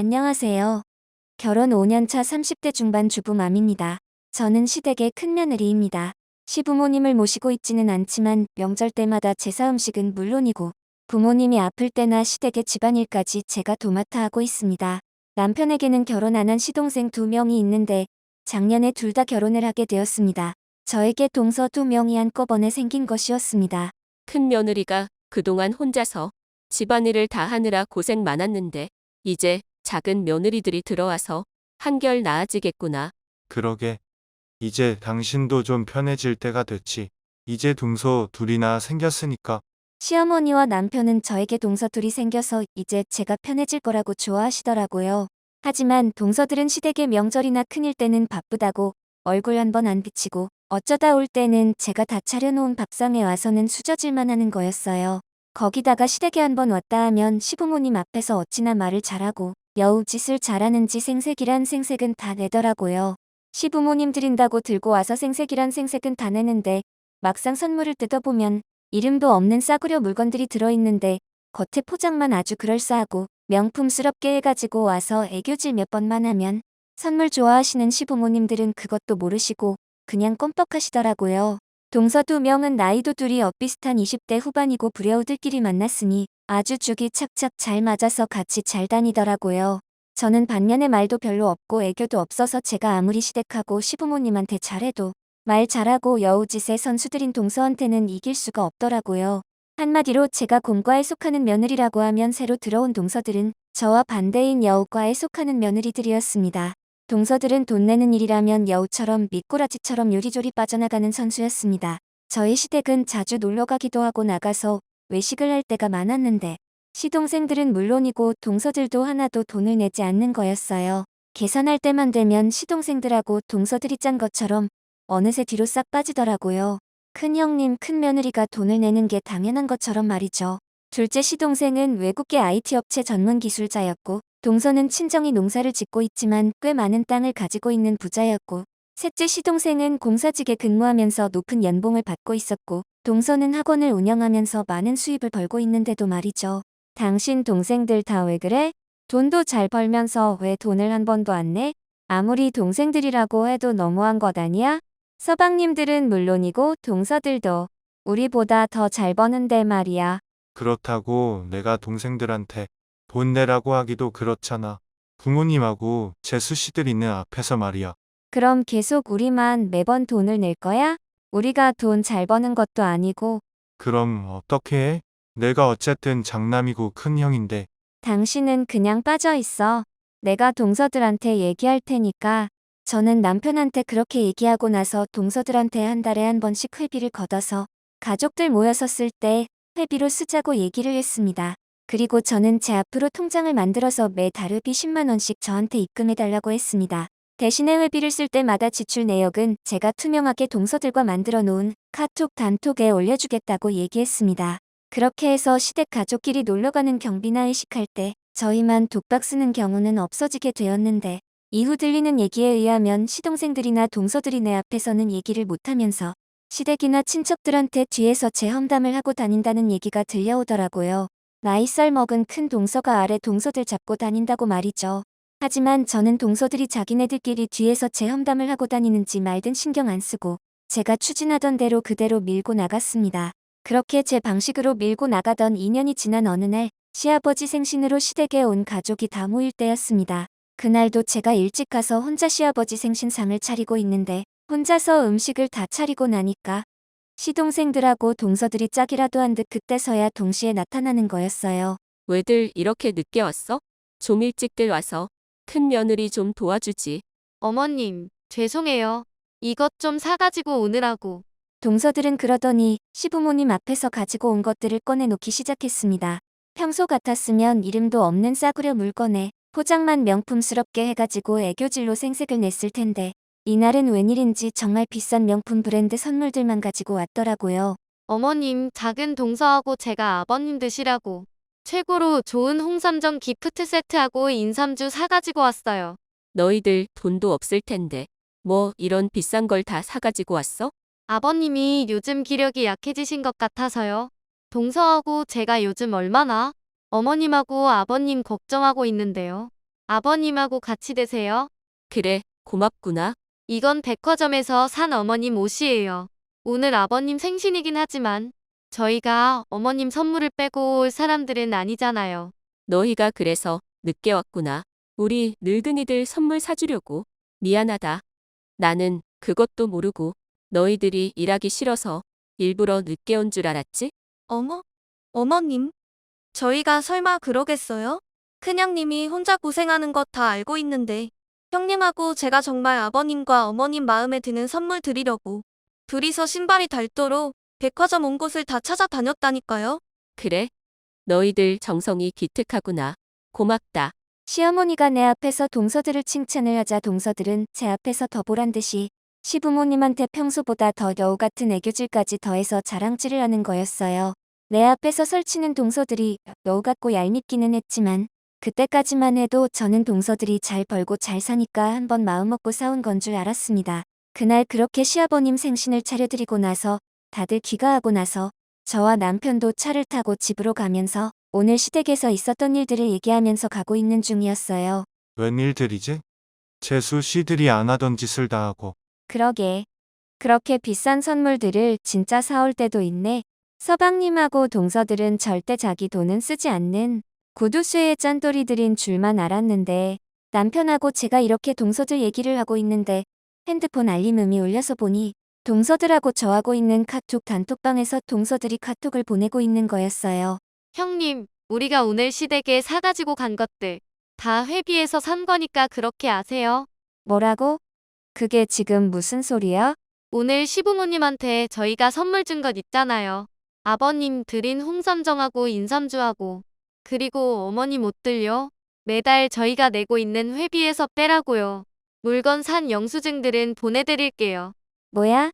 안녕하세요. 결혼 5년차 30대 중반 주부맘입니다. 저는 시댁의 큰며느리입니다. 시부모님을 모시고 있지는 않지만 명절 때마다 제사 음식은 물론이고 부모님이 아플 때나 시댁의 집안일까지 제가 도맡아 하고 있습니다. 남편에게는 결혼 안 한 시동생 2명이 있는데 작년에 둘 다 결혼을 하게 되었습니다. 저에게 동서 2명이 한꺼번에 생긴 것이었습니다. 큰 며느리가 그동안 혼자서 집안일을 다 하느라 고생 많았는데 이제 작은 며느리들이 들어와서 한결 나아지겠구나. 그러게. 이제 당신도 좀 편해질 때가 됐지. 이제 동서 둘이나 생겼으니까. 시어머니와 남편은 저에게 동서 둘이 생겨서 이제 제가 편해질 거라고 좋아하시더라고요. 하지만 동서들은 시댁의 명절이나 큰일 때는 바쁘다고 얼굴 한 번 안 비치고 어쩌다 올 때는 제가 다 차려놓은 밥상에 와서는 수저질만 하는 거였어요. 거기다가 시댁에 한 번 왔다 하면 시부모님 앞에서 어찌나 말을 잘하고 여우짓을 잘하는지 생색이란 생색은 다 내더라고요. 시부모님 드린다고 들고 와서 생색이란 생색은 다 내는데 막상 선물을 뜯어보면 이름도 없는 싸구려 물건들이 들어있는데 겉에 포장만 아주 그럴싸하고 명품스럽게 해가지고 와서 애교질 몇 번만 하면 선물 좋아하시는 시부모님들은 그것도 모르시고 그냥 껌뻑하시더라고요. 동서 2명은 나이도 둘이 엇비슷한 20대 후반이고 부려우들끼리 만났으니 아주 죽이 착착 잘 맞아서 같이 잘 다니더라고요. 저는 반면에 말도 별로 없고 애교도 없어서 제가 아무리 시댁하고 시부모님한테 잘해도 말 잘하고 여우짓의 선수들인 동서한테는 이길 수가 없더라고요. 한마디로 제가 공과에 속하는 며느리라고 하면 새로 들어온 동서들은 저와 반대인 여우과에 속하는 며느리들이었습니다. 동서들은 돈 내는 일이라면 여우처럼 미꾸라지처럼 요리조리 빠져나가는 선수였습니다. 저희 시댁은 자주 놀러가기도 하고 나가서 외식을 할 때가 많았는데 시동생들은 물론이고 동서들도 하나도 돈을 내지 않는 거였어요. 계산할 때만 되면 시동생들하고 동서들이 짠 것처럼 어느새 뒤로 싹 빠지더라고요. 큰형님, 큰며느리가 돈을 내는 게 당연한 것처럼 말이죠. 둘째 시동생은 외국계 IT 업체 전문 기술자였고 동서는 친정이 농사를 짓고 있지만 꽤 많은 땅을 가지고 있는 부자였고 셋째 시동생은 공사직에 근무하면서 높은 연봉을 받고 있었고 동서는 학원을 운영하면서 많은 수입을 벌고 있는데도 말이죠. 당신 동생들 다 왜 그래? 돈도 잘 벌면서 왜 돈을 한 번도 안 내? 아무리 동생들이라고 해도 너무한 것 아니야? 서방님들은 물론이고 동서들도 우리보다 더 잘 버는데 말이야. 그렇다고 내가 동생들한테 돈 내라고 하기도 그렇잖아. 부모님하고 재수씨들 있는 앞에서 말이야. 그럼 계속 우리만 매번 돈을 낼 거야? 우리가 돈 잘 버는 것도 아니고 그럼 어떻게 해? 내가 어쨌든 장남이고 큰형인데. 당신은 그냥 빠져 있어. 내가 동서들한테 얘기할 테니까. 저는 남편한테 그렇게 얘기하고 나서 동서들한테 한 달에 한 번씩 회비를 걷어서 가족들 모여서 쓸 때 회비로 쓰자고 얘기를 했습니다. 그리고 저는 제 앞으로 통장을 만들어서 매달 회비 10만 원씩 저한테 입금해달라고 했습니다. 대신에 회비를 쓸 때마다 지출 내역은 제가 투명하게 동서들과 만들어 놓은 카톡 단톡에 올려주겠다고 얘기했습니다. 그렇게 해서 시댁 가족끼리 놀러가는 경비나 회식할 때 저희만 독박 쓰는 경우는 없어지게 되었는데 이후 들리는 얘기에 의하면 시동생들이나 동서들이 내 앞에서는 얘기를 못하면서 시댁이나 친척들한테 뒤에서 제 험담을 하고 다닌다는 얘기가 들려오더라고요. 나이살 먹은 큰 동서가 아래 동서들 잡고 다닌다고 말이죠. 하지만 저는 동서들이 자기네들끼리 뒤에서 제 험담을 하고 다니는지 말든 신경 안 쓰고 제가 추진하던 대로 그대로 밀고 나갔습니다. 그렇게 제 방식으로 밀고 나가던 2년이 지난 어느 날 시아버지 생신으로 시댁에 온 가족이 다 모일 때였습니다. 그날도 제가 일찍 가서 혼자 시아버지 생신상을 차리고 있는데 혼자서 음식을 다 차리고 나니까 시동생들하고 동서들이 짝이라도 한 듯 그때서야 동시에 나타나는 거였어요. 왜들 이렇게 늦게 왔어? 좀 일찍들 와서 큰 며느리 좀 도와주지. 어머님, 죄송해요. 이것 좀 사가지고 오느라고. 동서들은 그러더니 시부모님 앞에서 가지고 온 것들을 꺼내놓기 시작했습니다. 평소 같았으면 이름도 없는 싸구려 물건에 포장만 명품스럽게 해가지고 애교질로 생색을 냈을 텐데 이날은 웬일인지 정말 비싼 명품 브랜드 선물들만 가지고 왔더라고요. 어머님, 작은 동서하고 제가 아버님 드시라고 최고로 좋은 홍삼정 기프트 세트하고 인삼주 사가지고 왔어요. 너희들 돈도 없을 텐데 뭐 이런 비싼 걸 다 사가지고 왔어? 아버님이 요즘 기력이 약해지신 것 같아서요. 동서하고 제가 요즘 얼마나 어머님하고 아버님 걱정하고 있는데요. 아버님하고 같이 드세요. 그래, 고맙구나. 이건 백화점에서 산 어머님 옷이에요. 오늘 아버님 생신이긴 하지만 저희가 어머님 선물을 빼고 올 사람들은 아니잖아요. 너희가 그래서 늦게 왔구나. 우리 늙은이들 선물 사주려고. 미안하다. 나는 그것도 모르고 너희들이 일하기 싫어서 일부러 늦게 온 줄 알았지? 어머? 어머님? 저희가 설마 그러겠어요? 큰형님이 혼자 고생하는 것 다 알고 있는데 형님하고 제가 정말 아버님과 어머님 마음에 드는 선물 드리려고 둘이서 신발이 닳도록 백화점 온 곳을 다 찾아다녔다니까요. 그래? 너희들 정성이 기특하구나. 고맙다. 시어머니가 내 앞에서 동서들을 칭찬을 하자 동서들은 제 앞에서 더 보란 듯이 시부모님한테 평소보다 더 여우 같은 애교질까지 더해서 자랑질을 하는 거였어요. 내 앞에서 설치는 동서들이 여우 같고 얄밉기는 했지만 그때까지만 해도 저는 동서들이 잘 벌고 잘 사니까 한번 마음먹고 싸운 건 줄 알았습니다. 그날 그렇게 시아버님 생신을 차려드리고 나서 다들 귀가하고 나서 저와 남편도 차를 타고 집으로 가면서 오늘 시댁에서 있었던 일들을 얘기하면서 가고 있는 중이었어요. 웬일들이지? 재수 씨들이 안 하던 짓을 다 하고. 그러게. 그렇게 비싼 선물들을 진짜 사올 때도 있네. 서방님하고 동서들은 절대 자기 돈은 쓰지 않는 구두쇠의 짠돌이들인 줄만 알았는데 남편하고 제가 이렇게 동서들 얘기를 하고 있는데 핸드폰 알림음이 울려서 보니 동서들하고 저하고 있는 카톡 단톡방에서 동서들이 카톡을 보내고 있는 거였어요. 형님, 우리가 오늘 시댁에 사가지고 간 것들 다 회비에서 산 거니까 그렇게 아세요. 뭐라고? 그게 지금 무슨 소리야? 오늘 시부모님한테 저희가 선물 준 것 있잖아요. 아버님 드린 홍삼정하고 인삼주하고 그리고 어머님 옷들요. 매달 저희가 내고 있는 회비에서 빼라고요. 물건 산 영수증들은 보내드릴게요. 뭐야?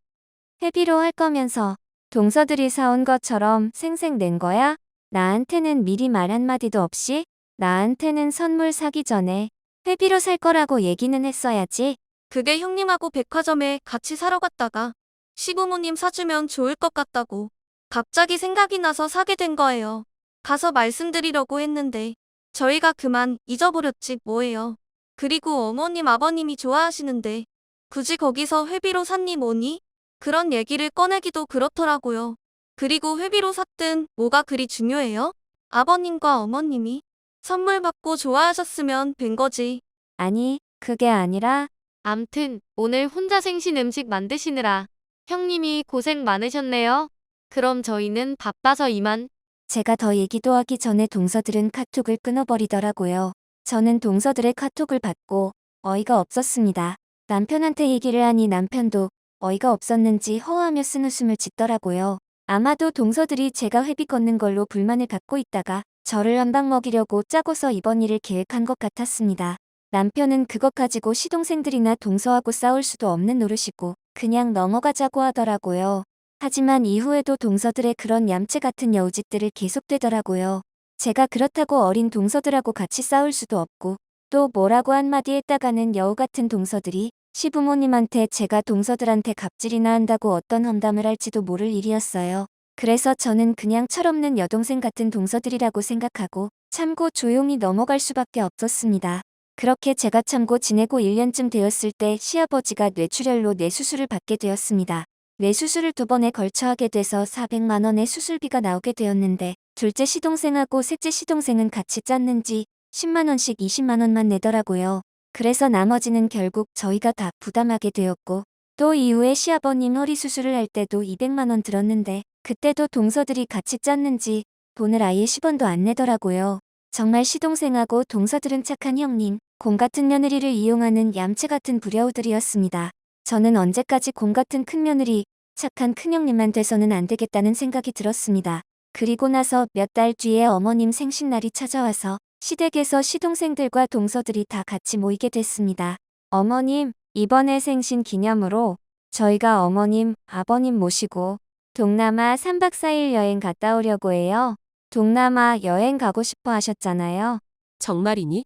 회비로 할 거면서 동서들이 사온 것처럼 생색 낸 거야? 나한테는 미리 말 한마디도 없이? 나한테는 선물 사기 전에 회비로 살 거라고 얘기는 했어야지. 그게 형님하고 백화점에 같이 사러 갔다가 시부모님 사주면 좋을 것 같다고 갑자기 생각이 나서 사게 된 거예요. 가서 말씀드리려고 했는데 저희가 그만 잊어버렸지 뭐예요. 그리고 어머님 아버님이 좋아하시는데 굳이 거기서 회비로 샀니 뭐니? 그런 얘기를 꺼내기도 그렇더라고요. 그리고 회비로 샀든 뭐가 그리 중요해요? 아버님과 어머님이 선물 받고 좋아하셨으면 된 거지. 아니, 그게 아니라 암튼 오늘 혼자 생신 음식 만드시느라 형님이 고생 많으셨네요. 그럼 저희는 바빠서 이만. 제가 더 얘기도 하기 전에 동서들은 카톡을 끊어버리더라고요. 저는 동서들의 카톡을 받고 어이가 없었습니다. 남편한테 얘기를 하니 남편도 어이가 없었는지 허하며 쓴웃음을 짓더라고요. 아마도 동서들이 제가 회비 걷는 걸로 불만을 갖고 있다가 저를 한 방 먹이려고 짜고서 이번 일을 계획한 것 같았습니다. 남편은 그것 가지고 시동생들이나 동서하고 싸울 수도 없는 노릇이고 그냥 넘어가자고 하더라고요. 하지만 이후에도 동서들의 그런 얌체 같은 여우짓들을 계속되더라고요. 제가 그렇다고 어린 동서들하고 같이 싸울 수도 없고 또 뭐라고 한마디 했다가는 여우 같은 동서들이 시부모님한테 제가 동서들한테 갑질이나 한다고 어떤 험담을 할지도 모를 일이었어요. 그래서 저는 그냥 철없는 여동생 같은 동서들이라고 생각하고 참고 조용히 넘어갈 수밖에 없었습니다. 그렇게 제가 참고 지내고 1년쯤 되었을 때 시아버지가 뇌출혈로 뇌수술을 받게 되었습니다. 뇌수술을 2번에 걸쳐 하게 돼서 400만 원의 수술비가 나오게 되었는데 둘째 시동생하고 셋째 시동생은 같이 짰는지 10만 원씩 20만 원만 내더라고요. 그래서 나머지는 결국 저희가 다 부담하게 되었고 또 이후에 시아버님 허리 수술을 할 때도 200만 원 들었는데 그때도 동서들이 같이 짰는지 돈을 아예 10원도 안 내더라고요. 정말 시동생하고 동서들은 착한 형님, 곰 같은 며느리를 이용하는 얌체 같은 불려우들이었습니다. 저는 언제까지 곰 같은 큰며느리, 착한 큰형님만 돼서는 안 되겠다는 생각이 들었습니다. 그리고 나서 몇 달 뒤에 어머님 생신날이 찾아와서 시댁에서 시동생들과 동서들이 다 같이 모이게 됐습니다. 어머님, 이번에 생신 기념으로 저희가 어머님, 아버님 모시고 동남아 3박 4일 여행 갔다 오려고 해요. 동남아 여행 가고 싶어 하셨잖아요. 정말이니?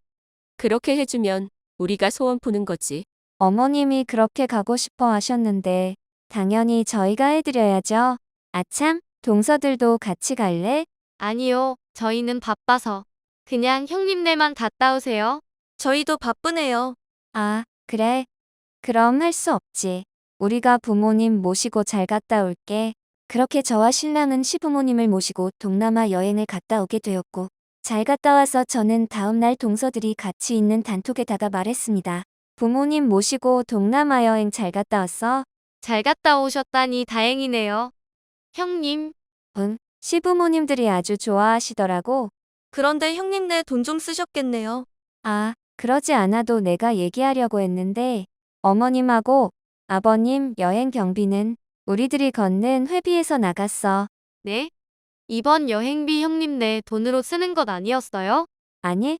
그렇게 해주면 우리가 소원 푸는 거지. 어머님이 그렇게 가고 싶어 하셨는데 당연히 저희가 해드려야죠. 아참, 동서들도 같이 갈래? 아니요, 저희는 바빠서. 그냥 형님네만 갔다 오세요. 저희도 바쁘네요. 아, 그래. 그럼 할 수 없지. 우리가 부모님 모시고 잘 갔다 올게. 그렇게 저와 신랑은 시부모님을 모시고 동남아 여행을 갔다 오게 되었고, 잘 갔다 와서 저는 다음 날 동서들이 같이 있는 단톡에다가 말했습니다. 부모님 모시고 동남아 여행 잘 갔다 왔어? 잘 갔다 오셨다니 다행이네요. 형님, 시부모님들이 아주 좋아하시더라고. 그런데 형님네 돈 좀 쓰셨겠네요. 아, 그러지 않아도 내가 얘기하려고 했는데, 어머님하고 아버님 여행 경비는 우리들이 걷는 회비에서 나갔어. 네? 이번 여행비 형님 내 돈으로 쓰는 것 아니었어요? 아니,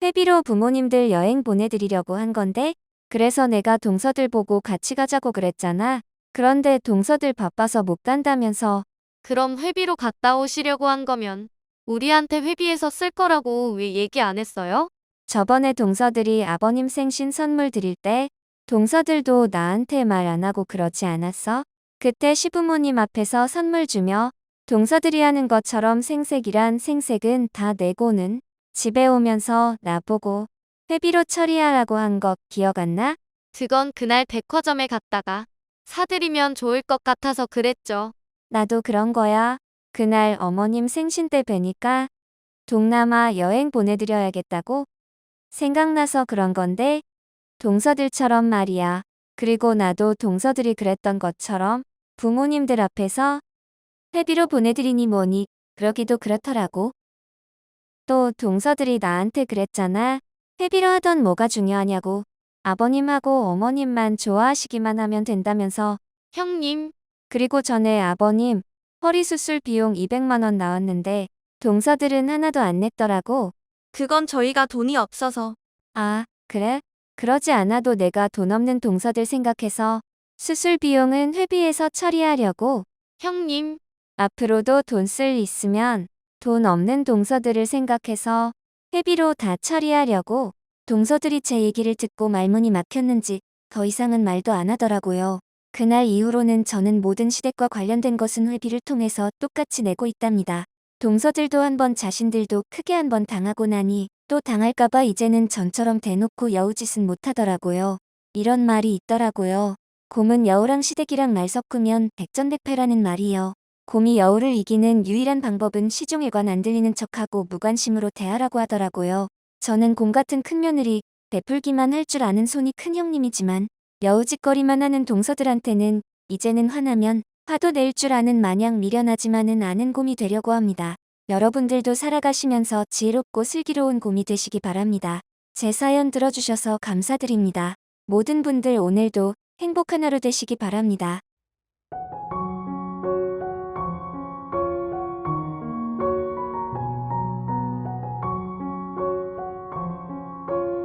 회비로 부모님들 여행 보내드리려고 한 건데, 그래서 내가 동서들 보고 같이 가자고 그랬잖아. 그런데 동서들 바빠서 못 간다면서. 그럼 회비로 갔다 오시려고 한 거면 우리한테 회비에서 쓸 거라고 왜 얘기 안 했어요? 저번에 동서들이 아버님 생신 선물 드릴 때 동서들도 나한테 말 안 하고 그러지 않았어? 그때 시부모님 앞에서 선물 주며 동서들이 하는 것처럼 생색이란 생색은 다 내고는 집에 오면서 나보고 회비로 처리하라고 한 거 기억 안 나? 그건 그날 백화점에 갔다가 사드리면 좋을 것 같아서 그랬죠. 나도 그런 거야. 그날 어머님 생신 때 뵈니까 동남아 여행 보내드려야겠다고 생각나서 그런 건데 동서들처럼 말이야. 그리고 나도 동서들이 그랬던 것처럼 부모님들 앞에서 회비로 보내드리니 뭐니 그러기도 그렇더라고. 또 동서들이 나한테 그랬잖아. 회비로 하던 뭐가 중요하냐고. 아버님하고 어머님만 좋아하시기만 하면 된다면서. 형님, 그리고 전에 아버님 허리 수술 비용 200만 원 나왔는데 동서들은 하나도 안 냈더라고. 그건 저희가 돈이 없어서. 아, 그래? 그러지 않아도 내가 돈 없는 동서들 생각해서 수술 비용은 회비에서 처리하려고. 형님, 앞으로도 돈 쓸 있으면 돈 없는 동서들을 생각해서 회비로 다 처리하려고. 동서들이 제 얘기를 듣고 말문이 막혔는지 더 이상은 말도 안 하더라고요. 그날 이후로는 저는 모든 시댁과 관련된 것은 회비를 통해서 똑같이 내고 있답니다. 동서들도 한번 자신들도 크게 한번 당하고 나니 또 당할까봐 이제는 전처럼 대놓고 여우짓은 못하더라고요. 이런 말이 있더라고요. 곰은 여우랑 시댁이랑 말 섞으면 백전백패라는 말이요. 곰이 여우를 이기는 유일한 방법은 시종일관 안 들리는 척하고 무관심으로 대하라고 하더라고요. 저는 곰 같은 큰며느리 베풀기만 할 줄 아는 손이 큰 형님이지만 여우짓거리만 하는 동서들한테는 이제는 화나면 화도 낼 줄 아는 마냥 미련하지만은 않은 곰이 되려고 합니다. 여러분들도 살아가시면서 지혜롭고 슬기로운 곰이 되시기 바랍니다. 제 사연 들어주셔서 감사드립니다. 모든 분들 오늘도 행복한 하루 되시기 바랍니다.